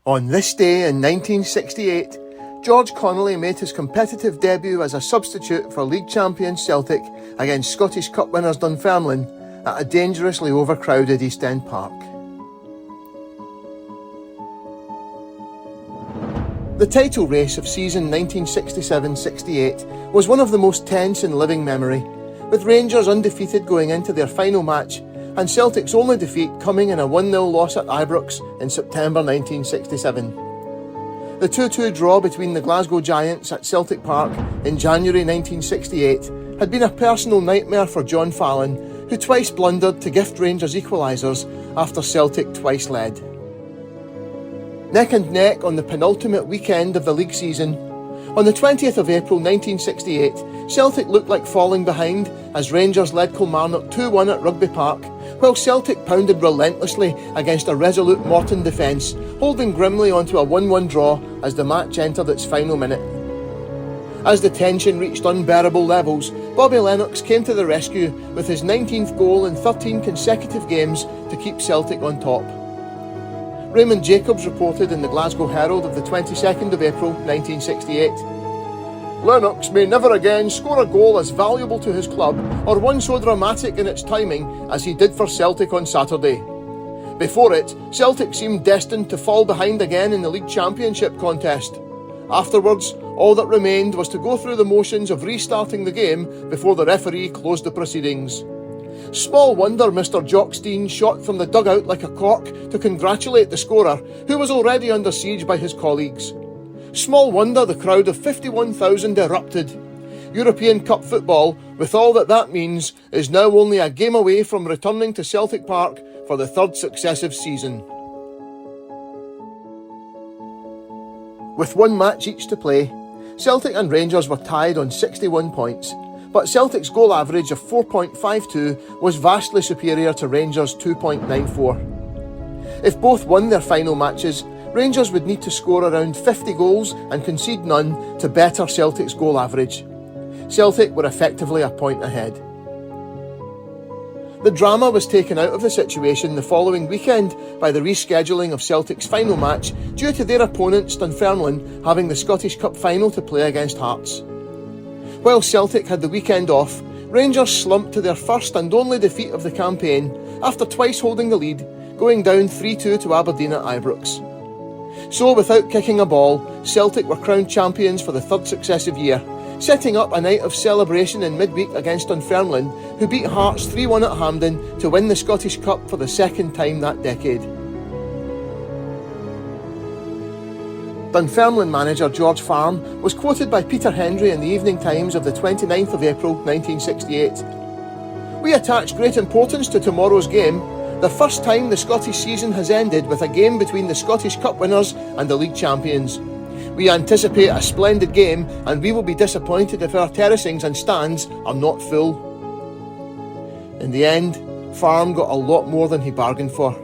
On this day in 1968, George Connelly made his competitive debut as a substitute for League Champions Celtic against Scottish Cup winners Dunfermline at a dangerously overcrowded East End park. The title race of season 1967-68 was one of the most tense in living memory, with Rangers undefeated going into their final match and Celtic's only defeat coming in a 1-0 loss at Ibrox in September 1967. The 2-2 draw between the Glasgow Giants at Celtic Park in January 1968 had been a personal nightmare for John Fallon, who twice blundered to gift Rangers equalisers after Celtic twice led. Neck and neck on the penultimate weekend of the league season, on the 20th of April 1968, Celtic looked like falling behind as Rangers led Kilmarnock 2-1 at Rugby Park, while Celtic pounded relentlessly against a resolute Morton defence, holding grimly onto a 1-1 draw as the match entered its final minute. As the tension reached unbearable levels, Bobby Lennox came to the rescue with his 19th goal in 13 consecutive games to keep Celtic on top. Raymond Jacobs reported in the Glasgow Herald of the 22nd of April 1968. Lennox may never again score a goal as valuable to his club or one so dramatic in its timing as he did for Celtic on Saturday. Before it, Celtic seemed destined to fall behind again in the League Championship contest. Afterwards, all that remained was to go through the motions of restarting the game before the referee closed the proceedings. Small wonder Mr. Jockstein shot from the dugout like a cork to congratulate the scorer, who was already under siege by his colleagues. Small wonder the crowd of 51,000 erupted. European Cup football, with all that means, is now only a game away from returning to Celtic Park for the third successive season. With one match each to play, Celtic and Rangers were tied on 61 points, but Celtic's goal average of 4.52 was vastly superior to Rangers' 2.94. If both won their final matches, Rangers would need to score around 50 goals and concede none to better Celtic's goal average. Celtic were effectively a point ahead. The drama was taken out of the situation the following weekend by the rescheduling of Celtic's final match due to their opponents Dunfermline having the Scottish Cup final to play against Hearts. While Celtic had the weekend off, Rangers slumped to their first and only defeat of the campaign after twice holding the lead, going down 3-2 to Aberdeen at Ibrox. So without kicking a ball, Celtic were crowned champions for the third successive year, setting up a night of celebration in midweek against Dunfermline, who beat Hearts 3-1 at Hampden to win the Scottish Cup for the second time that decade. Dunfermline manager George Farm was quoted by Peter Hendry in the Evening Times of the 29th of April 1968. "We attach great importance to tomorrow's game, the first time the Scottish season has ended with a game between the Scottish Cup winners and the League Champions. We anticipate a splendid game and we will be disappointed if our terracings and stands are not full." In the end, Farm got a lot more than he bargained for.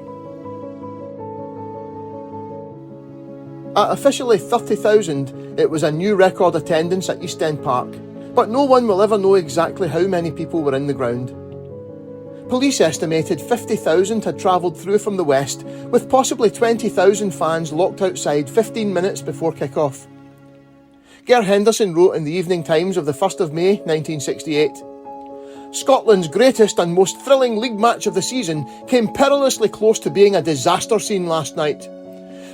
At officially 30,000, it was a new record attendance at East End Park, but no one will ever know exactly how many people were in the ground. Police estimated 50,000 had travelled through from the west, with possibly 20,000 fans locked outside 15 minutes before kick-off. Ger Henderson wrote in the Evening Times of the 1st of May 1968, "Scotland's greatest and most thrilling league match of the season came perilously close to being a disaster scene last night.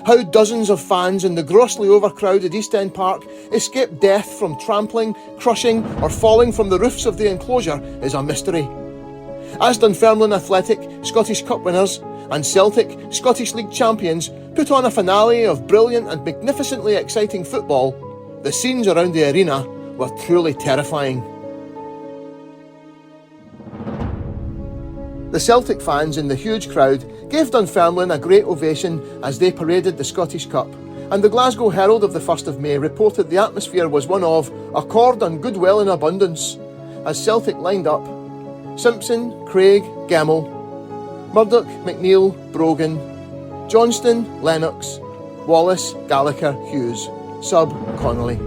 How dozens of fans in the grossly overcrowded East End Park escaped death from trampling, crushing or falling from the roofs of the enclosure is a mystery. As Dunfermline Athletic, Scottish Cup winners, and Celtic, Scottish League champions, put on a finale of brilliant and magnificently exciting football, the scenes around the arena were truly terrifying." The Celtic fans in the huge crowd gave Dunfermline a great ovation as they paraded the Scottish Cup, and the Glasgow Herald of the 1st of May reported the atmosphere was one of accord and goodwill in abundance, as Celtic lined up Simpson, Craig, Gemmell, Murdoch, McNeil, Brogan, Johnston, Lennox, Wallace, Gallagher, Hughes, sub Connelly.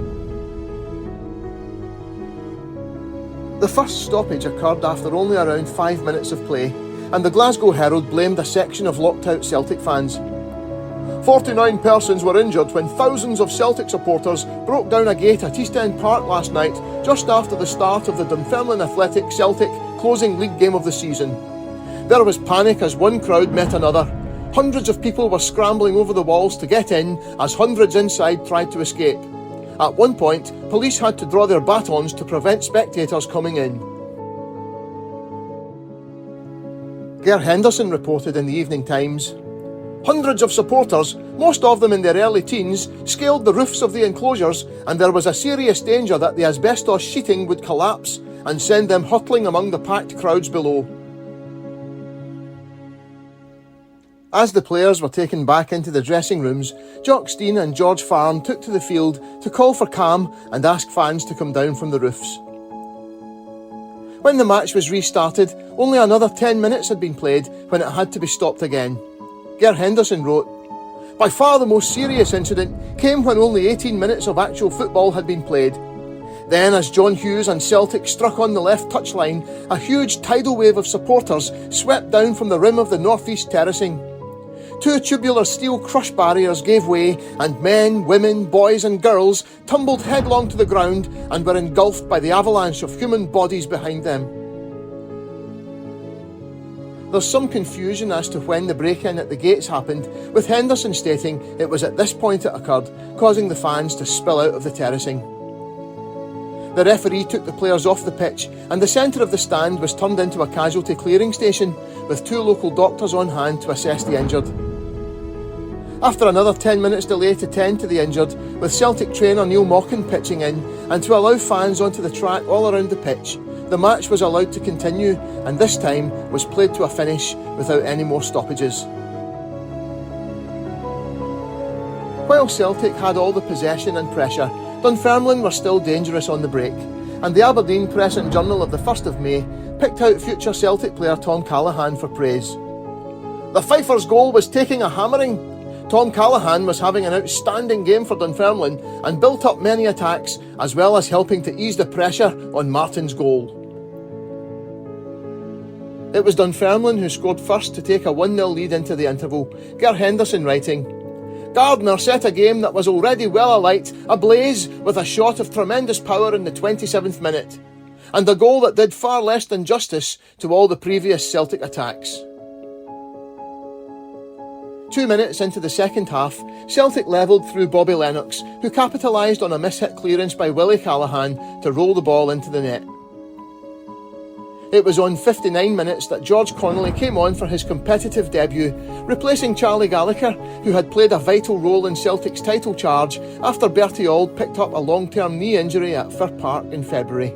The first stoppage occurred after only around 5 minutes of play, and the Glasgow Herald blamed a section of locked-out Celtic fans. 49 persons were injured when thousands of Celtic supporters broke down a gate at East End Park last night, just after the start of the Dunfermline Athletic Celtic closing league game of the season. There was panic as one crowd met another. Hundreds of people were scrambling over the walls to get in as hundreds inside tried to escape. At one point, police had to draw their batons to prevent spectators coming in. Ger Henderson reported in the Evening Times, "Hundreds of supporters, most of them in their early teens, scaled the roofs of the enclosures, and there was a serious danger that the asbestos sheeting would collapse and send them hurtling among the packed crowds below." As the players were taken back into the dressing rooms, Jock Stein and George Farm took to the field to call for calm and ask fans to come down from the roofs. When the match was restarted, only another 10 minutes had been played when it had to be stopped again. Ger Henderson wrote, "By far the most serious incident came when only 18 minutes of actual football had been played. Then, as John Hughes and Celtic struck on the left touchline, a huge tidal wave of supporters swept down from the rim of the northeast terracing. Two tubular steel crush barriers gave way, and men, women, boys and girls tumbled headlong to the ground and were engulfed by the avalanche of human bodies behind them." There's some confusion as to when the break-in at the gates happened, with Henderson stating it was at this point it occurred, causing the fans to spill out of the terracing. The referee took the players off the pitch, and the centre of the stand was turned into a casualty clearing station, with 2 local doctors on hand to assess the injured. After another 10 minutes delay to tend to the injured, with Celtic trainer Neil Mochan pitching in, and to allow fans onto the track all around the pitch, the match was allowed to continue, and this time was played to a finish without any more stoppages. While Celtic had all the possession and pressure, Dunfermline were still dangerous on the break, and the Aberdeen Press and Journal of the 1st of May picked out future Celtic player Tom Callaghan for praise. "The Fifers' goal was taking a hammering. Tom Callaghan was having an outstanding game for Dunfermline and built up many attacks, as well as helping to ease the pressure on Martin's goal." It was Dunfermline who scored first to take a 1-0 lead into the interval, Ger Henderson writing, "Gardner set a game that was already well alight, ablaze with a shot of tremendous power in the 27th minute, and a goal that did far less than justice to all the previous Celtic attacks." 2 minutes into the second half, Celtic levelled through Bobby Lennox, who capitalised on a mishit clearance by Willie Callaghan to roll the ball into the net. It was on 59 minutes that George Connelly came on for his competitive debut, replacing Charlie Gallagher, who had played a vital role in Celtic's title charge after Bertie Auld picked up a long-term knee injury at Fir Park in February.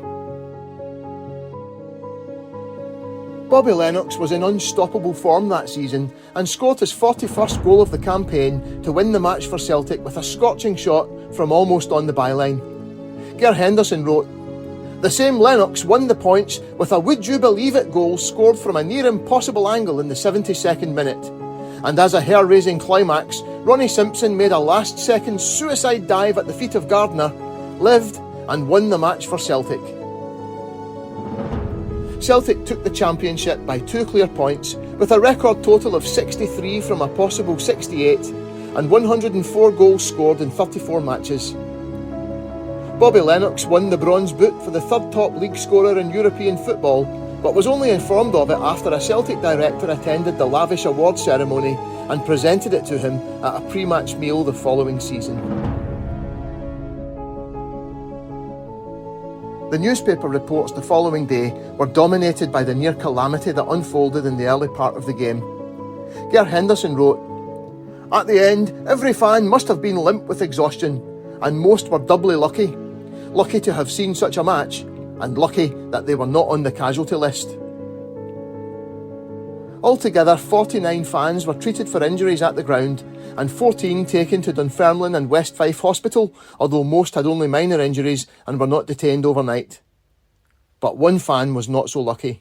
Bobby Lennox was in unstoppable form that season and scored his 41st goal of the campaign to win the match for Celtic with a scorching shot from almost on the byline. Ger Henderson wrote, "The same Lennox won the points with a would-you-believe-it goal scored from a near-impossible angle in the 72nd minute. And as a hair-raising climax, Ronnie Simpson made a last-second suicide dive at the feet of Gardner, lived and won the match for Celtic." Celtic took the championship by 2 clear points, with a record total of 63 from a possible 68, and 104 goals scored in 34 matches. Bobby Lennox won the Bronze Boot for the 3rd top league scorer in European football, but was only informed of it after a Celtic director attended the lavish award ceremony and presented it to him at a pre-match meal the following season. The newspaper reports the following day were dominated by the near calamity that unfolded in the early part of the game. Ger Henderson wrote, "At the end, every fan must have been limp with exhaustion, and most were doubly lucky. Lucky to have seen such a match, and lucky that they were not on the casualty list." Altogether, 49 fans were treated for injuries at the ground, and 14 taken to Dunfermline and West Fife Hospital, although most had only minor injuries and were not detained overnight. But one fan was not so lucky.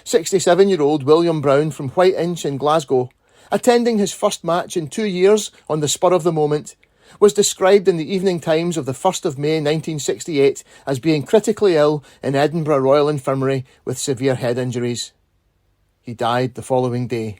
67-year-old William Brown from White Inch in Glasgow, attending his first match in 2 years on the spur of the moment, was described in the Evening Times of the 1st of May 1968 as being critically ill in Edinburgh Royal Infirmary with severe head injuries. He died the following day.